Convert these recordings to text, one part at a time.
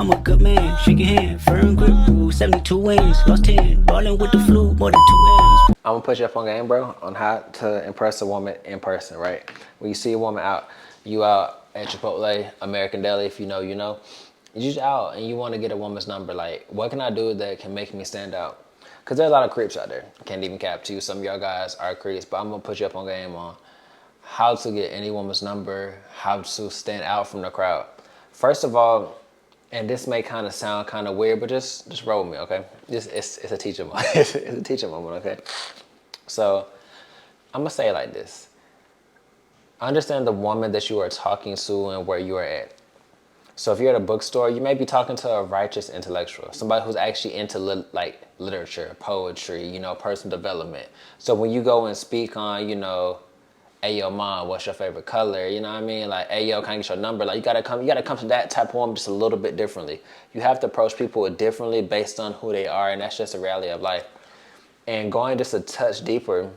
I'm a good man, shake your hand, firm grip rule, 72 wins, lost 10, ballin' with the flu, more than 2 M's. I'm gonna put you up on game, bro, on how to impress a woman in person, right? When you see a woman out, you out at Chipotle, American Deli, if you know, you know. You just out and you want to get a woman's number. Like, what can I do that can make me stand out? Because there's a lot of creeps out there. Can't even cap to you. Some of y'all guys are creeps, but I'm gonna put you up on game on how to get any woman's number, how to stand out from the crowd. First of all, and this may kind of sound kind of weird, but just roll with me, okay? It's a teacher moment. It's a teacher moment, okay? So I'm gonna say it like this. Understand the woman that you are talking to and where you are at. So if you're at a bookstore, you may be talking to a righteous intellectual, somebody who's actually into like literature, poetry, you know, personal development. So when you go and speak on, you know, hey yo mom, what's your favorite color? You know what I mean? Like, hey yo, can I get your number? Like you gotta come to that type of woman just a little bit differently. You have to approach people differently based on who they are, and that's just the reality of life. And going just a touch deeper,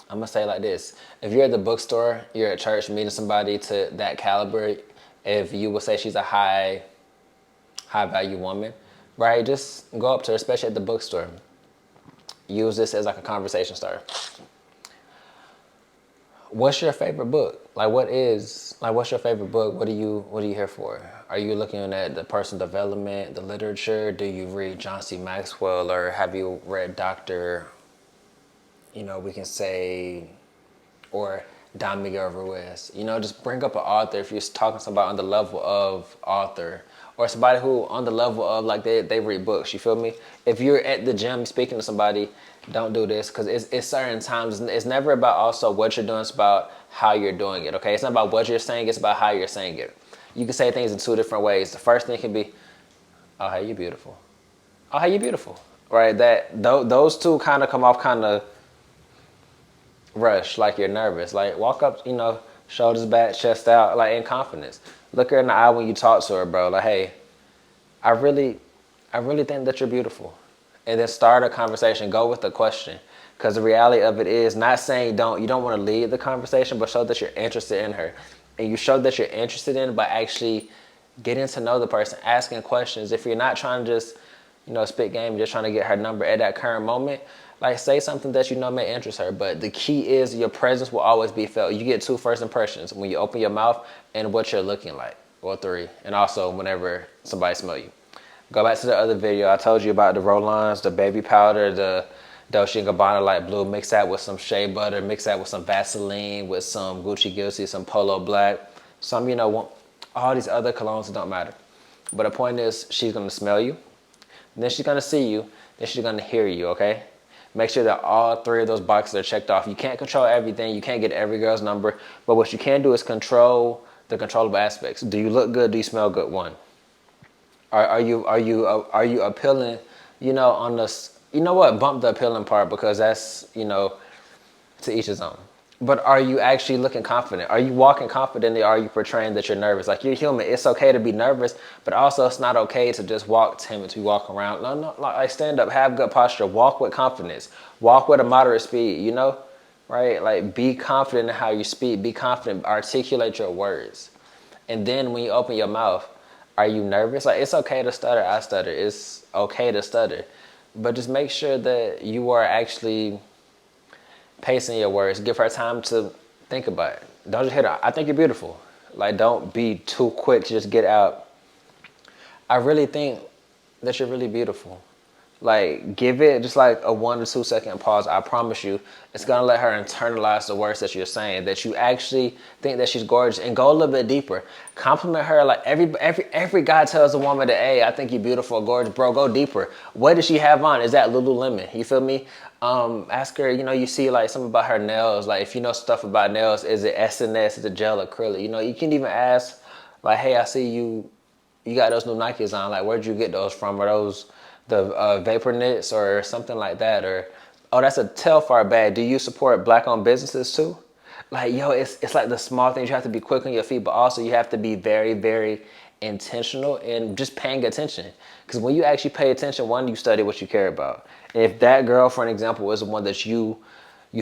I'm gonna say it like this. If you're at the bookstore, you're at church meeting somebody to that caliber, if you would say she's a high value woman, right? Just go up to her, especially at the bookstore. Use this as like a conversation starter. What's your favorite book? What's your favorite book? What are you here for? Are you looking at the personal development, the literature? Do you read John C. Maxwell, or have you read Dr., you know, we can say, or Don Miguel Ruiz? You know, just bring up an author if you're talking to somebody on the level of author, or somebody who on the level of like they read books, you feel me? If you're at the gym speaking to somebody, don't do this, because it's certain times. It's never about also what you're doing, it's about how you're doing it, okay? It's not about what you're saying, it's about how you're saying it. You can say things in two different ways. The first thing can be, oh, hey, you beautiful. Oh, hey, you beautiful. Right? Those two kind of come off kind of rush, like you're nervous. Like walk up, you know, shoulders back, chest out, like in confidence. Look her in the eye when you talk to her, bro. Like, hey, I really think that you're beautiful. And then start a conversation. Go with the question. Because the reality of it is, not saying you don't want to lead the conversation, but show that you're interested in her. And you show that you're interested in it by actually getting to know the person, asking questions. If you're not trying to just, you know, spit game, just trying to get her number at that current moment, like say something that you know may interest her. But the key is your presence will always be felt. You get two first impressions: when you open your mouth and what you're looking like, or three. And also whenever somebody smell you. Go back to the other video. I told you about the roll-ons, the baby powder, the Dolce & Gabbana light blue. Mix that with some shea butter. Mix that with some Vaseline, with some Gucci Guilty, some Polo Black. Some, you know, all these other colognes don't matter. But the point is, she's going to smell you. Then she's going to see you. Then she's going to hear you, okay? Make sure that all three of those boxes are checked off. You can't control everything. You can't get every girl's number. But what you can do is control the controllable aspects. Do you look good? Do you smell good? One. Are you appealing, you know, on the, you know what, bump the appealing part, because that's, you know, to each his own. But are you actually looking confident? Are you walking confidently, or are you portraying that you're nervous? Like, you're human. It's okay to be nervous, but also it's not okay to just walk timid, to walk around. No, like stand up, have good posture, walk with confidence, walk with a moderate speed, you know, right? Like be confident in how you speak, be confident, articulate your words. And then when you open your mouth, are you nervous? Like, it's okay to stutter. I stutter. It's okay to stutter. But just make sure that you are actually pacing your words. Give her time to think about it. Don't just hit her. I think you're beautiful. Like, don't be too quick to just get out. I really think that you're really beautiful. Like, give it just like a 1 to 2 second pause. I promise you, it's gonna let her internalize the words that you're saying, that you actually think that she's gorgeous, and go a little bit deeper. Compliment her. Like every guy tells a woman that, hey, I think you're beautiful, gorgeous, bro. Go deeper. What does she have on? Is that Lululemon? You feel me? Ask her. You know, you see like something about her nails. Like if you know stuff about nails, is it SNS? Is it gel acrylic? You know, you can even ask, like, hey, I see you got those new Nikes on. Like, where'd you get those from? Are those the vapor knits or something like that? Or, oh, that's a Telfar bag. Do you support black-owned businesses too? Like, yo, it's like the small things. You have to be quick on your feet, but also you have to be very, very intentional and just paying attention. Because when you actually pay attention, one, you study what you care about. And if that girl, for an example, was the one that you've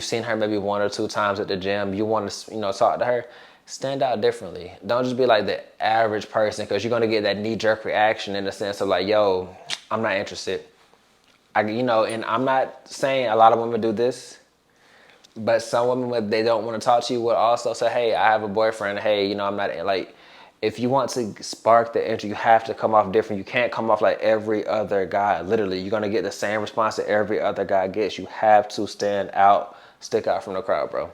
seen her maybe 1 or 2 times at the gym, you want to, you know, talk to her, stand out differently. Don't just be like the average person, because you're gonna get that knee-jerk reaction in the sense of like, yo, I'm not interested. And I'm not saying a lot of women do this, but some women, when they don't want to talk to you, will also say, hey, I have a boyfriend. Hey, I'm not, like, if you want to spark the interest, you have to come off different. You can't come off like every other guy. Literally, you're gonna get the same response that every other guy gets. You have to stand out, stick out from the crowd, bro.